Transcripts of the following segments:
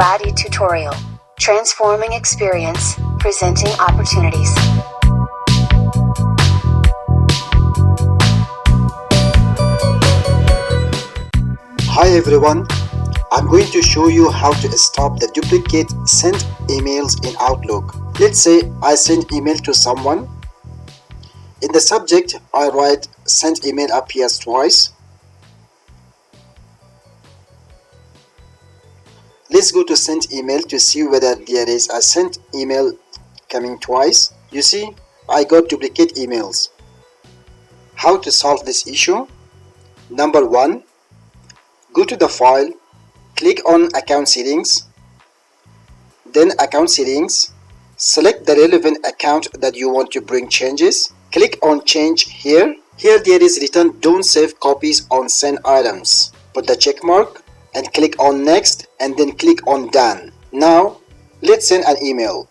Muradi tutorial. Transforming experience, presenting opportunities. Hi everyone, I'm going to show you how to stop the duplicate sent emails in Outlook. Let's say I send email to someone. In the subject, I write sent email appears twice. Let's go to sent email to see whether there is a sent email coming twice. You see, I got duplicate emails. How to solve this issue? Number 1, go to the file, click on account settings, then account settings, select the relevant account that you want to bring changes, click on change here. Here there is written don't save copies on sent items. Put the check mark and click on next and then click on done. Now let's send an email.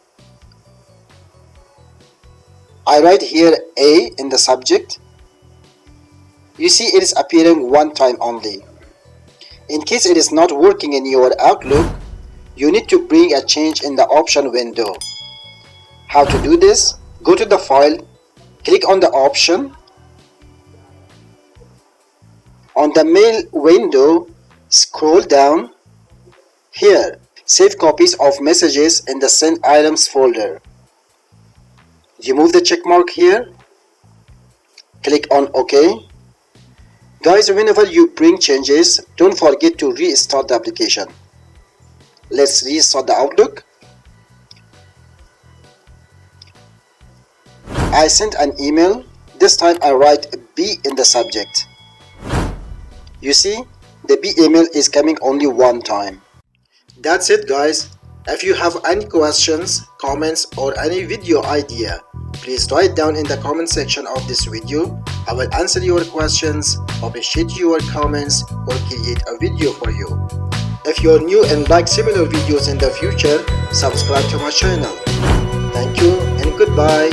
I write here A in the subject. You see it is appearing one time only. In case it is not working in your Outlook, you need to bring a change in the option window. How to do this? Go to the file, click on the option. On the mail window, scroll down. Here, save copies of messages in the sent items folder. Remove the check mark here. Click on OK. Guys, whenever you bring changes, don't forget to restart the application. Let's restart the Outlook. I sent an email. This time I write B in the subject. You see, the B email is coming only one time. That's it guys. If you have any questions, comments or any video idea, please write down in the comment section of this video. I will answer your questions, appreciate your comments or create a video for you. If you are new and like similar videos in the future, subscribe to my channel. Thank you and goodbye.